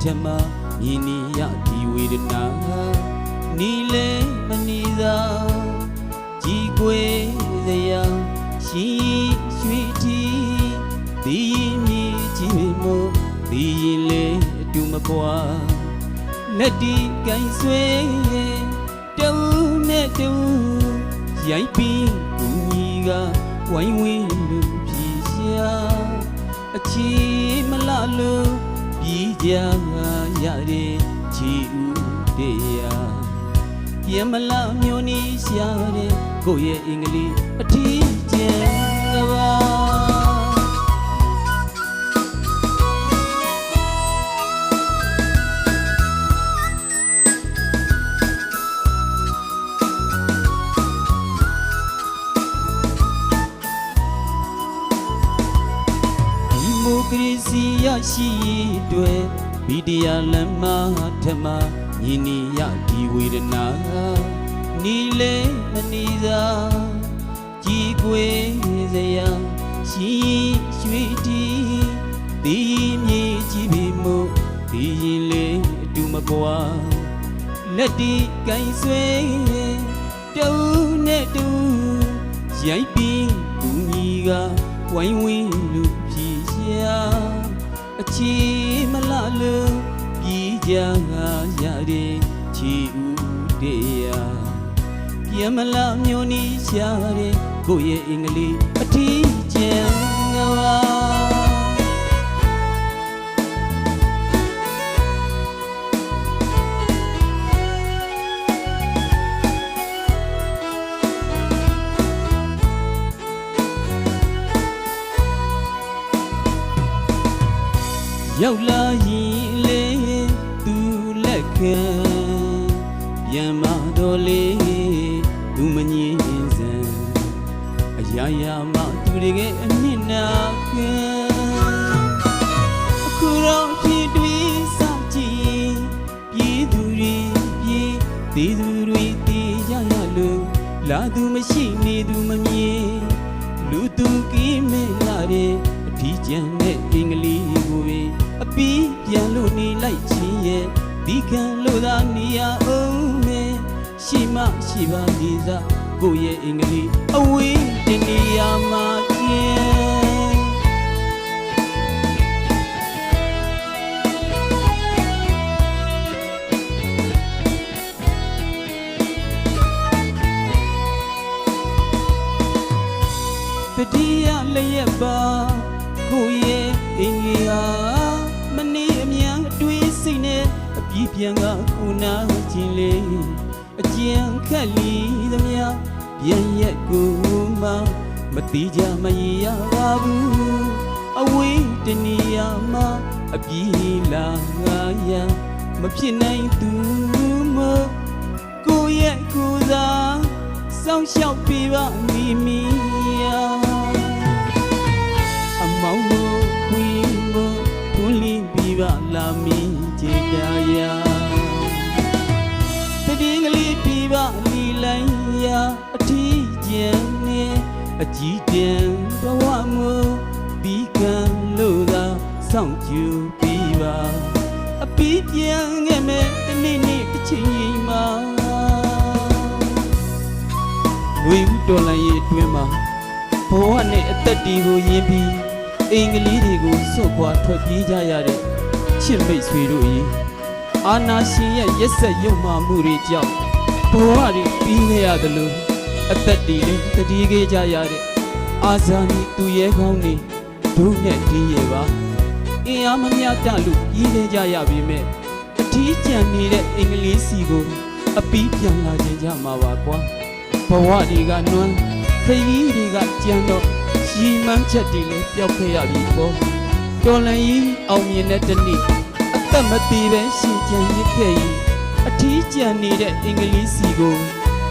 ထမညီနီရဒီဝေဒနာနီလေမနီသာကြီးကွယ်စရာရှိရွှေတီဒီမြေကြီးမို့ဒီရင်လေအတူမကွာလက်ဒီကိုင်းဆွဲတူနဲ့တူရိုက်ပြီးကူညီကဝိုင်းဝန်းလူဖြေရှာအချီမလလို့ပြီးကြရတဲ့ချီဦးတရားရမလာမျိုးနီးရှာတဲ့ကိုယ့်ရဲ့အင်္ဂလိပ်အထီးကျန်ကပါကရေစီရရှိတွေဗီဒီယာလမ်းမထမညီနီရဒီဝေဒနာနီလေမနီသာကြီးကွယ်စရာရှိရွှေတီဒီမြေကြီးပြီမို့ဒီရင်လေအတူမကွာလက်ဒီကိုင်းဆွဲတူနဲ့တူရိုက်ပြီးကူညီကဝိုင်းဝန်းလူအချီမလလို့ပြီးကြရတဲ့ချီဦးတရားပြမလာမျိုးနီးရှာတဲ့ကိုယ့်ရဲ့အင်္ဂလိပ်အထီးကျန်ကပါရောက်လာရင်လေသူလက်ခံပြန်မတော်လေသူမငြင်းစံအရာရာမှသူတွေကအနစ်နာခံအခုတော့ဖြစ်တွေ့စားကြည့်ပြည်သူတွေပြည်သေးသူတွေတည်ရရလို့လာသူမရှိနေသူမမြင်လူသူကင်းမဲ့လာတဲ့အထီးကျန်တဲ့အင်္ဂလိပ်ကိုပဲအပီးပြန်လို့နေလိုက်ချင်းရဲ့ဒီခံလို့သာနေရအောင်မယ်ရှိမရှိပါဒီစားကိုယ့်ရဲ့အင်္ဂလိပ်အဝေးတနေရာမှာကျန်တတိယလျက်ပါကိုယ့်ရဲ့အင်္ဂလိပ်ဟာမနေအမြန်အတွေးစိတ်နဲ့အပြည့်ပြန်ကခုနာခြင်းလေးအကျဉ်ခက်လီသမျှပြန်ရက်ကိုမှမတိကြမရပါဘူးအဝေးတနေရာမှာအပြည့်လာငါရမဖြစ်နိုင်သူမကိုယ့်ရဲ့ကိုယ်သာစောင့်ရှောက်ပေးပါမိမိအမောင်တို့ခွေးမို့တွန်းလင်းပြီးပါလာမင်းကြည်ပြရာတတိကလေးပြီးပါလီလိုက်ရာအထီးကျန်နေအကြည်တန်ဘဝမို့ဒီကံလို့သာစောင့်ကြည့်ပြီးပါအပီးပြန်ခဲ့မဲ့တနေ့နေ့တစ်ချိန်ချိန်မှာဝေဦးတော်လိုင်းရဲ့အတွင်းမှာဘဝနဲ့အသက်တီကိုယဉ်ပြီးအင်္ဂလိပ်တွေကိုစွန့်ခွာထွက်ပြေးကြရတဲ့ချစ်မိတ်ဆွေတို့၏အာနာရှင်ရဲ့ရက်ဆက်ရုံမှမှုတွေကြောင့်ဘဝတွေပြီးခဲ့ရတယ်လို့အသက်တီလေးတတိခဲ့ကြရတဲ့အာဇာနည်သူရဲကောင်းတွေတို့နဲ့တည်ရပါအင်အားမမျှတလို့ကြီးနေကြရပြီမဲ့အထီးကျန်နေတဲ့အင်္ဂလိပ်စီကိုအပီးပြန်လာခြင်းကြမှာပါကွာဘဝတွေကနွမ်းခရီးတွေကကြံတော့ရီမှန်းချက်တွေလည်းပျောက်ခဲ့ရပြီပေါ့တော်လန်ကြီးအောင်မြင်တဲ့တနေ့အသက်မသေးပဲရှင်ကျန်ရစ်ခဲ့ရင်အထီးကျန်နေတဲ့အင်္ဂလိပ်စီကို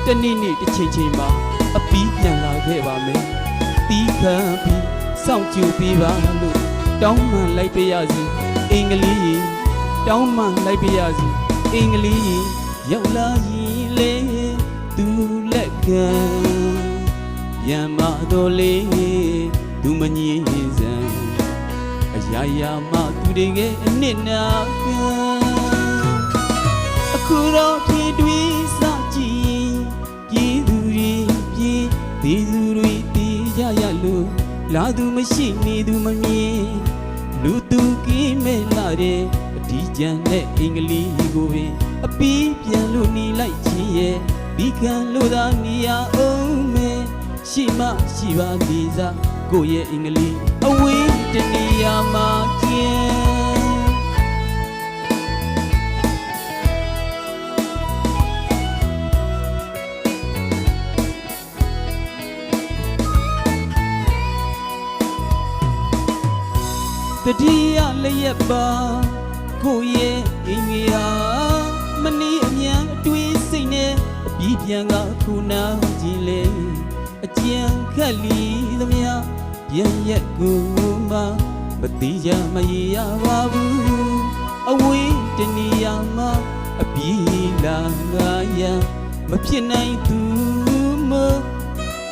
တနေ့နေ့တစ်ချိန်ချိန်မှာအပီးပြန်လာခဲ့ပါမယ်တီးခံပြီးစောင့်ကြည့်ပေးပါလို့တောင်းမှန်လိုက်ပြရစီအင်္ဂလိပ်တောင်းမှန်လိုက်ပြရစီအင်္ဂလိပ်ရောက်လာရင်လေသူလက်ကံရမ်းမတော်လေးသူမငြင်းစံအ ရာရာမှသူတွေကအနှစ်နာခံအခုတော့ထီတွေးစကြည့်ပြည်သူတွေပြည်ပြည်သူတွေတည်ကြရလို့လာသူမရှိနေသူမမြင်လူသူကင်းမဲ့လာတဲ့အဒီကြံနဲ့အင်္ဂလိပ်ကိုပင်အပီးပြန်လို့หนีလိုက်ခြင်းရဲ့ဒီကံလို့သာနေရအောင်မယ်ရှိမရှိပါနေစားကိုရဲ့အင်္ဂလိပ်အဝေးတနေရာမှာကျန်တတိယလျက်ပါကိုရဲ့အင်္ဂရာမနီအမြန်အတွေးစိတ်နဲ့အပြီးပြန်ကခုနာခြင်းလေအကြံခက်လီသမျှပြန်ရက်ကိုမှမတိရမရရပါဘူးအဝေးတနေရာမှာအပြီးလာငါရမဖြစ်နိုင်သူမ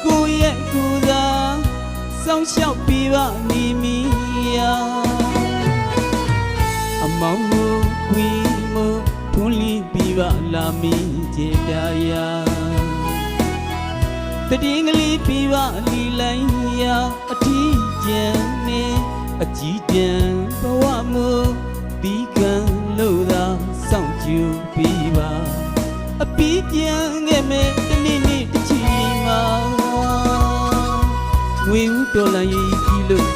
ကိုရဲ့ကိုသာစောင့်ရှောက်ပြီးပါနေမီယာအမောင်ကိုခွေးမို့ထွန်းလီပြီးပါလာမီကျေတာယာတည်ငလေးပြီးပါလီလိုက်ရာအထီးကျန်နေအကြီးတန်းဘဝမို့ဒီကံလို့သာစောင့်ကြည့်ပြီးပါအပီးပြန်ခဲ့မယ်တနေ့နေ့တစ်ချိန်မှာငွေဦးဒေါ်လာရေးကြီးလို့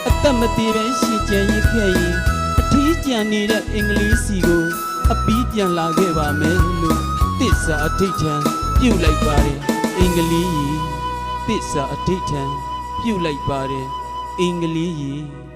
အသက်မသေးပဲရှည်ကြံရခဲ့ရင်အထီးကျန်နေတဲ့အင်္ဂလိပ်စီကိုအပီးပြန်လာခဲ့ပါမယ်လို့သစ္စာအထိတ်ထန်ပြုတ်လိုက်ပါတယ်အင်္ဂလိပ်သစ္စာအထိတ်ထန်ပြုတ်လိုက်ပါတယ်အင်္ဂလိပ်